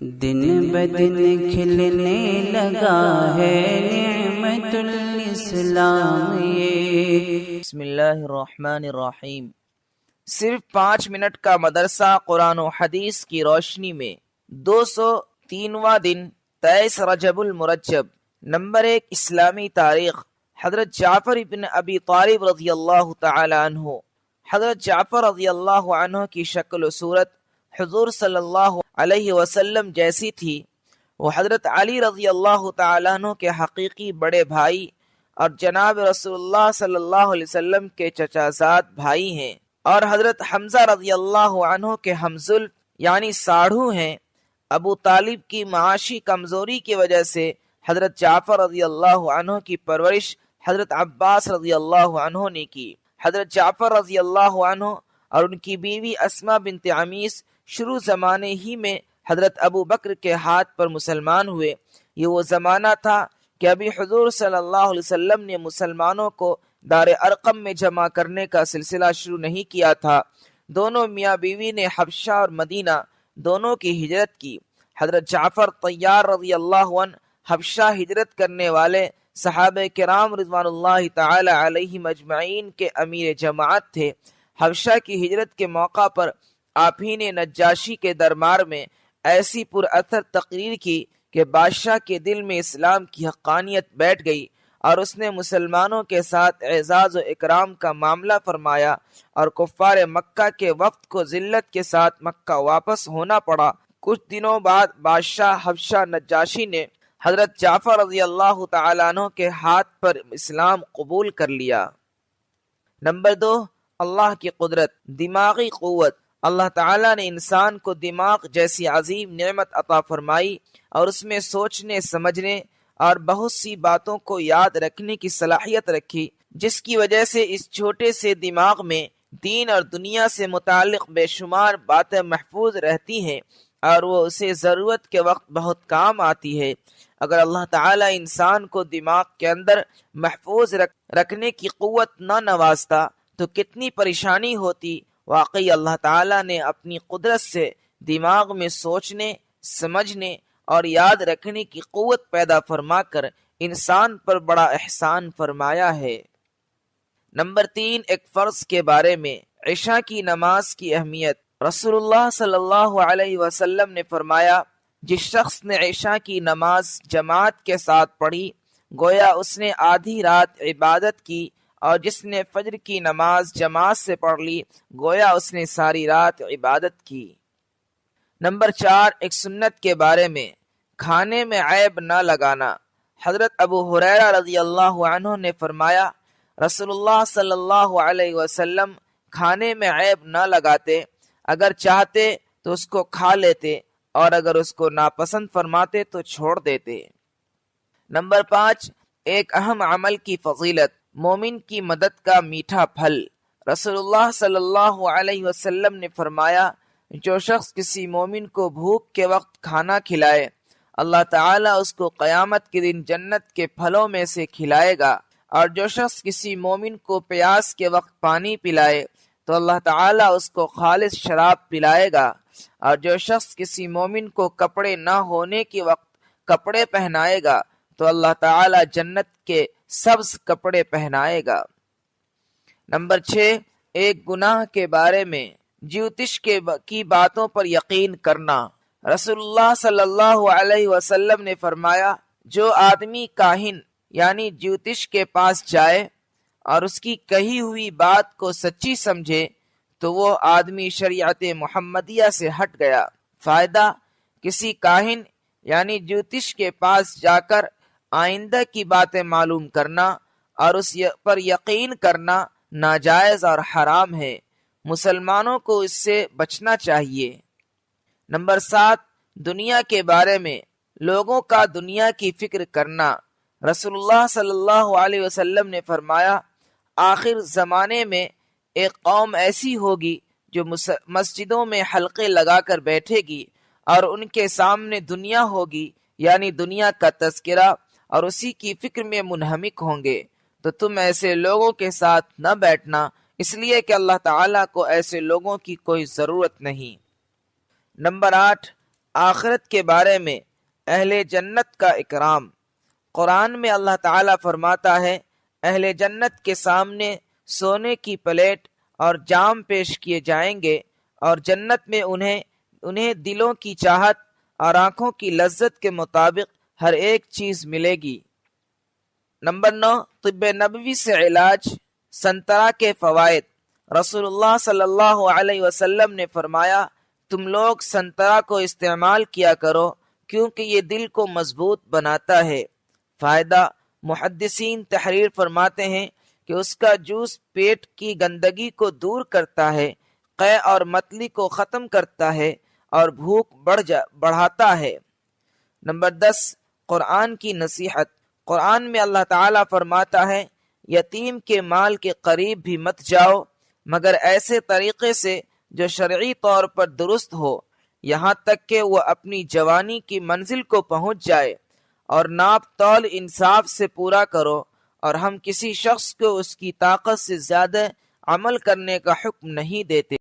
دن بدن کھلنے لگا ہے نعمت الاسلام یہ۔ بسم اللہ الرحمن الرحیم۔ صرف 5 منٹ کا مدرسہ قرآن و حدیث کی روشنی میں 203واں دن 23 رجب المرجب۔ نمبر 1 اسلامی تاریخ۔ حضرت جعفر ابن ابی طالب رضی اللہ تعالی عنہ۔ حضرت جعفر رضی اللہ عنہ کی شکل و صورت حضور صلی اللہ علیہ وسلم جیسی تھی۔ وہ حضرت علی رضی اللہ تعالی عنہ کے حقیقی بڑے بھائی اور جناب رسول اللہ صلی اللہ علیہ وسلم کے چچا زاد بھائی ہیں، اور حضرت حمزہ رضی اللہ عنہ کے ہمزلف یعنی ساڑھو ہیں۔ ابو طالب کی معاشی کمزوری کی وجہ سے حضرت جعفر رضی اللہ عنہ کی پرورش حضرت عباس رضی اللہ عنہ نے کی۔ حضرت جعفر رضی اللہ عنہ اور ان کی بیوی اسما بنت عمیس شروع زمانے ہی میں حضرت ابو بکر کے ہاتھ پر مسلمان ہوئے۔ یہ وہ زمانہ تھا کہ ابھی حضور صلی اللہ علیہ وسلم نے مسلمانوں کو دار ارقم میں جمع کرنے کا سلسلہ شروع نہیں کیا تھا۔ دونوں میاں بیوی نے حبشہ اور مدینہ دونوں کی ہجرت کی۔ حضرت جعفر طیار رضی اللہ عنہ حبشہ ہجرت کرنے والے صحابہ کرام رضوان اللہ تعالی علیہم اجمعین کے امیر جماعت تھے۔ حبشہ کی ہجرت کے موقع پر آپ ہی نے نجاشی کے دربار میں ایسی پر اثر تقریر کی کہ بادشاہ کے دل میں اسلام کی حقانیت بیٹھ گئی، اور اس نے مسلمانوں کے ساتھ اعزاز و اکرام کا معاملہ فرمایا، اور کفار مکہ کے وفد کو ذلت کے ساتھ مکہ واپس ہونا پڑا۔ کچھ دنوں بعد بادشاہ حبشہ نجاشی نے حضرت جعفر رضی اللہ تعالیٰ عنہ کے ہاتھ پر اسلام قبول کر لیا۔ نمبر 2 اللہ کی قدرت، دماغی قوت۔ اللہ تعالیٰ نے انسان کو دماغ جیسی عظیم نعمت عطا فرمائی اور اس میں سوچنے سمجھنے اور بہت سی باتوں کو یاد رکھنے کی صلاحیت رکھی، جس کی وجہ سے اس چھوٹے سے دماغ میں دین اور دنیا سے متعلق بے شمار باتیں محفوظ رہتی ہیں اور وہ اسے ضرورت کے وقت بہت کام آتی ہے۔ اگر اللہ تعالیٰ انسان کو دماغ کے اندر محفوظ رکھنے کی قوت نہ نوازتا تو کتنی پریشانی ہوتی۔ واقعی اللہ تعالیٰ نے اپنی قدرت سے دماغ میں سوچنے، سمجھنے اور یاد رکھنے کی قوت پیدا فرما کر انسان پر بڑا احسان فرمایا ہے۔ نمبر 3 ایک فرض کے بارے میں، عشاء کی نماز کی اہمیت۔ رسول اللہ صلی اللہ علیہ وسلم نے فرمایا، جس شخص نے عشاء کی نماز جماعت کے ساتھ پڑھی گویا اس نے آدھی رات عبادت کی، اور جس نے فجر کی نماز جماعت سے پڑھ لی گویا اس نے ساری رات عبادت کی۔ نمبر 4 ایک سنت کے بارے میں، کھانے میں عیب نہ لگانا۔ حضرت ابو ہریرہ رضی اللہ عنہ نے فرمایا، رسول اللہ صلی اللہ علیہ وسلم کھانے میں عیب نہ لگاتے، اگر چاہتے تو اس کو کھا لیتے اور اگر اس کو ناپسند فرماتے تو چھوڑ دیتے۔ نمبر 5 ایک اہم عمل کی فضیلت، مومن کی مدد کا میٹھا پھل۔ رسول اللہ صلی اللہ علیہ وسلم نے فرمایا، جو شخص کسی مومن کو بھوک کے وقت کھانا کھلائے اللہ تعالیٰ اس کو قیامت کے دن جنت کے پھلوں میں سے کھلائے گا، اور جو شخص کسی مومن کو پیاس کے وقت پانی پلائے تو اللہ تعالیٰ اس کو خالص شراب پلائے گا، اور جو شخص کسی مومن کو کپڑے نہ ہونے کے وقت کپڑے پہنائے گا تو اللہ تعالیٰ جنت کے سبز کپڑے پہنائے گا۔ نمبر 6 ایک گناہ کے بارے میں، جیوتش کی باتوں پر یقین کرنا۔ رسول اللہ صلی اللہ علیہ وسلم نے فرمایا، جو آدمی کاہن یعنی جیوتش کے پاس جائے اور اس کی کہی ہوئی بات کو سچی سمجھے تو وہ آدمی شریعت محمدیہ سے ہٹ گیا۔ فائدہ، کسی کاہن یعنی جیوتش کے پاس جا کر آئندہ کی باتیں معلوم کرنا اور اس پر یقین کرنا ناجائز اور حرام ہے، مسلمانوں کو اس سے بچنا چاہیے۔ نمبر 7 دنیا کے بارے میں، لوگوں کا دنیا کی فکر کرنا۔ رسول اللہ صلی اللہ علیہ وسلم نے فرمایا، آخر زمانے میں ایک قوم ایسی ہوگی جو مسجدوں میں حلقے لگا کر بیٹھے گی اور ان کے سامنے دنیا ہوگی یعنی دنیا کا تذکرہ، اور اسی کی فکر میں منہمک ہوں گے، تو تم ایسے لوگوں کے ساتھ نہ بیٹھنا، اس لیے کہ اللہ تعالیٰ کو ایسے لوگوں کی کوئی ضرورت نہیں۔ نمبر 8 آخرت کے بارے میں اہل جنت کا اکرام۔ قرآن میں اللہ تعالیٰ فرماتا ہے اہل جنت کے سامنے سونے کی پلیٹ اور جام پیش کیے جائیں گے اور جنت میں انہیں دلوں کی چاہت اور آنکھوں کی لذت کے مطابق ہر ایک چیز ملے گی۔ نمبر 9، طب نبوی سے علاج، سنترا کے فوائد۔ رسول اللہ صلی اللہ علیہ وسلم نے فرمایا تم لوگ سنترا کو استعمال کیا کرو کیونکہ یہ دل کو مضبوط بناتا ہے۔ فائدہ، محدثین تحریر فرماتے ہیں کہ اس کا جوس پیٹ کی گندگی کو دور کرتا ہے، قے اور متلی کو ختم کرتا ہے اور بھوک بڑھاتا ہے۔ نمبر 10، قرآن کی نصیحت۔ قرآن میں اللہ تعالیٰ فرماتا ہے یتیم کے مال کے قریب بھی مت جاؤ مگر ایسے طریقے سے جو شرعی طور پر درست ہو، یہاں تک کہ وہ اپنی جوانی کی منزل کو پہنچ جائے، اور ناپ تول انصاف سے پورا کرو، اور ہم کسی شخص کو اس کی طاقت سے زیادہ عمل کرنے کا حکم نہیں دیتے۔